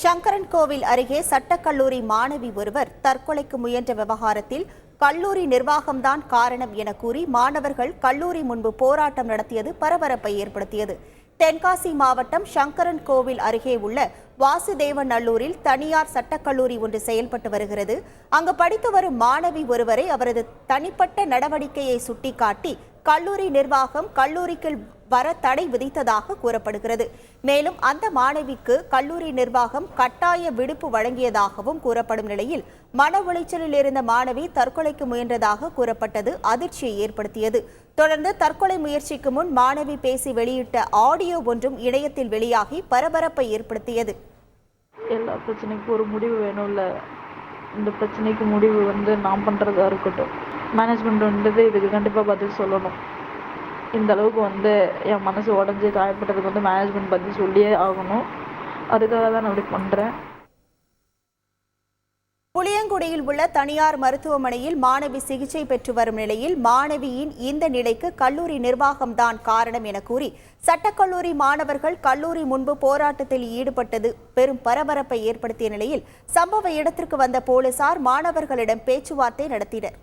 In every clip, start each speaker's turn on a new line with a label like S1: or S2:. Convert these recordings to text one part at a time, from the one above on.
S1: சங்கரன்கோவில் அருகே சட்டக்கல்லூரி மாணவி ஒருவர் தற்கொலைக்கு முயன்ற விவகாரத்தில் கல்லூரி நிர்வாகம்தான் காரணம் என கூறி மாணவர்கள் கல்லூரி முன்பு போராட்டம் நடத்தியது பரபரப்பை ஏற்படுத்தியது. தென்காசி மாவட்டம் சங்கரன்கோவில் அருகே உள்ள வாசுதேவநல்லூரில் தனியார் சட்டக்கல்லூரி ஒன்று செயல்பட்டு வருகிறது. அங்கு படித்து வரும் மாணவி ஒருவரை அவரது தனிப்பட்ட நடவடிக்கையை சுட்டிக்காட்டி கல்லூரி நிர்வாகம் கல்லூரிக்கு வர தடை விதித்ததாக கூறப்படுகிறது. மேலும் அந்த மாணவிக்கு கல்லூரி நிர்வாகம் கட்டாய விடுப்பு வழங்கியதாகவும் கூறப்படும் நிலையில் மன உளைச்சலில் இருந்த மாணவி தற்கொலைக்கு முயன்றதாக கூறப்பட்டது அதிர்ச்சியை ஏற்படுத்தியது. தொடர்ந்து தற்கொலை முயற்சிக்கு முன் மாணவி பேசி வெளியிட்ட ஆடியோ ஒன்றும் இணையத்தில் வெளியாகி பரபரப்பை ஏற்படுத்தியது.
S2: எல்லா பிரச்சனைக்கும் ஒரு முடிவு வேணும்ல. இந்த பிரச்சனைக்கு முடிவு நான் பண்றதா இருக்கட்டும். மேனேஜ்மெண்ட் இதுக்கு கண்டிப்பா பதில் சொல்லணும். இந்த அளவுக்கு என் மனசு உடஞ்சி காயப்பட்டதுக்கு மேனேஜ்மெண்ட் பதில் சொல்லியே ஆகணும். அதுக்காக தான் நான் அப்படி பண்றேன்.
S1: புளியங்குடியில் உள்ள தனியார் மருத்துவமனையில் மாணவி சிகிச்சை பெற்று வரும் நிலையில் மாணவியின் இந்த நிலைக்கு கல்லூரி நிர்வாகம்தான் காரணம் என கூறி சட்டக்கல்லூரி மாணவர்கள் கல்லூரி முன்பு போராட்டத்தில் ஈடுபட்டது பெரும் பரபரப்பை ஏற்படுத்திய நிலையில் சம்பவ இடத்திற்கு வந்த போலீசார் மாணவர்களிடம் பேச்சுவார்த்தை நடத்தினர்.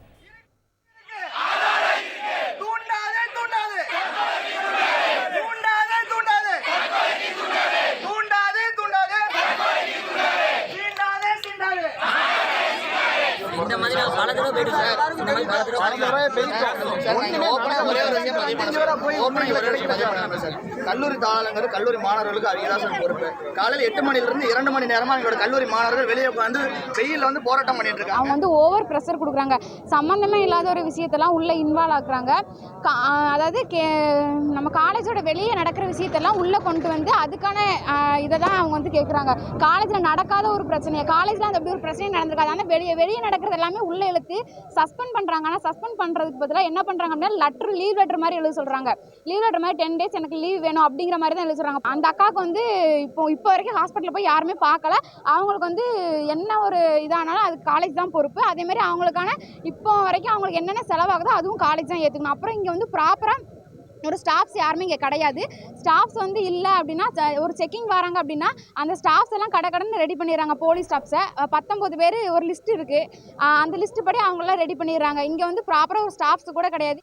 S3: கல்லூரி தாளங்கள் கல்லூரி மாணவர்களுக்கு அரியதான் பொறுப்பு. காலையில் 8 மணிலிருந்து 2 மணி நேரமா எங்களோட கல்லூரி மாணவர்கள் வெளியே உட்காந்து வெயில போராட்டம் பண்ணிட்டு இருக்காங்க.
S4: அவங்க ஓவர் ப்ரெஷர் கொடுக்குறாங்க. சம்பந்தமே இல்லாத ஒரு விஷயத்தெல்லாம் உள்ள இன்வால்வ் ஆக்குறாங்க. அதாவது நம்ம காலேஜோட வெளியே நடக்கிற விஷயத்தெல்லாம் உள்ள கொண்டு வந்து அதுக்கான இதை தான் அவங்க கேட்குறாங்க. காலேஜில் நடக்காத ஒரு பிரச்சனையை காலேஜில் அந்த அப்படி ஒரு பிரச்சனை நடந்திருக்காது. ஆனால் வெளியே நடக்கிறது எல்லாமே உள்ள இழுத்து சஸ்பெண்ட் பண்ணுறாங்க. ஆனால் சஸ்பெண்ட் பண்ணுறதுக்கு பதிலாக என்ன பண்ணுறாங்க அப்படின்னா லீவ் லெட்டர் மாதிரி எழுத சொல்கிறாங்க. லீவ் லெட்டர் மாதிரி 10 days எனக்கு லீவ் வேணும் அப்படிங்கிற மாதிரி தான் எழுத சொல்கிறாங்க. அந்த அக்காவுக்கு இப்போ வரைக்கும் ஹாஸ்பிட்டலில் போய் யாருமே பார்க்கல. அவங்களுக்கு என்ன ஒரு இதானாலும் அது காலேஜ் தான் பொறுப்பு. அதேமாதிரி அவங்களுக்கான இப்போ வரைக்கும் அவங்களுக்கு என்னென்ன செலவாகுதோ அதுவும் காலேஜ் தான் ஏற்றுக்கணும். அப்புறம் இங்கே ப்ராப்பராக ஒரு ஸ்டாஃப்ஸ் யாருமே இங்கே கிடையாது. ஸ்டாஃப்ஸ் இல்லை அப்படின்னா ஒரு செக்கிங் வராங்க அப்படின்னா அந்த ஸ்டாஃப்ஸ் எல்லாம் கடன்னு ரெடி பண்ணிடுறாங்க. போலீஸ் ஸ்டாஃப்ஸை 19 பேர் ஒரு லிஸ்ட் இருக்குது. அந்த லிஸ்ட் படி அவங்களாம் ரெடி பண்ணிடுறாங்க. இங்கே ப்ராப்பராக ஒரு ஸ்டாஃப்ஸ் கூட கிடையாது.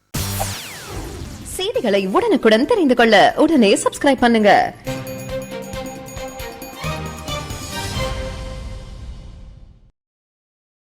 S5: செய்திகளை உடனுக்குடன் தெரிந்து கொள்ள உடனே சப்ஸ்கிரைப் பண்ணுங்க.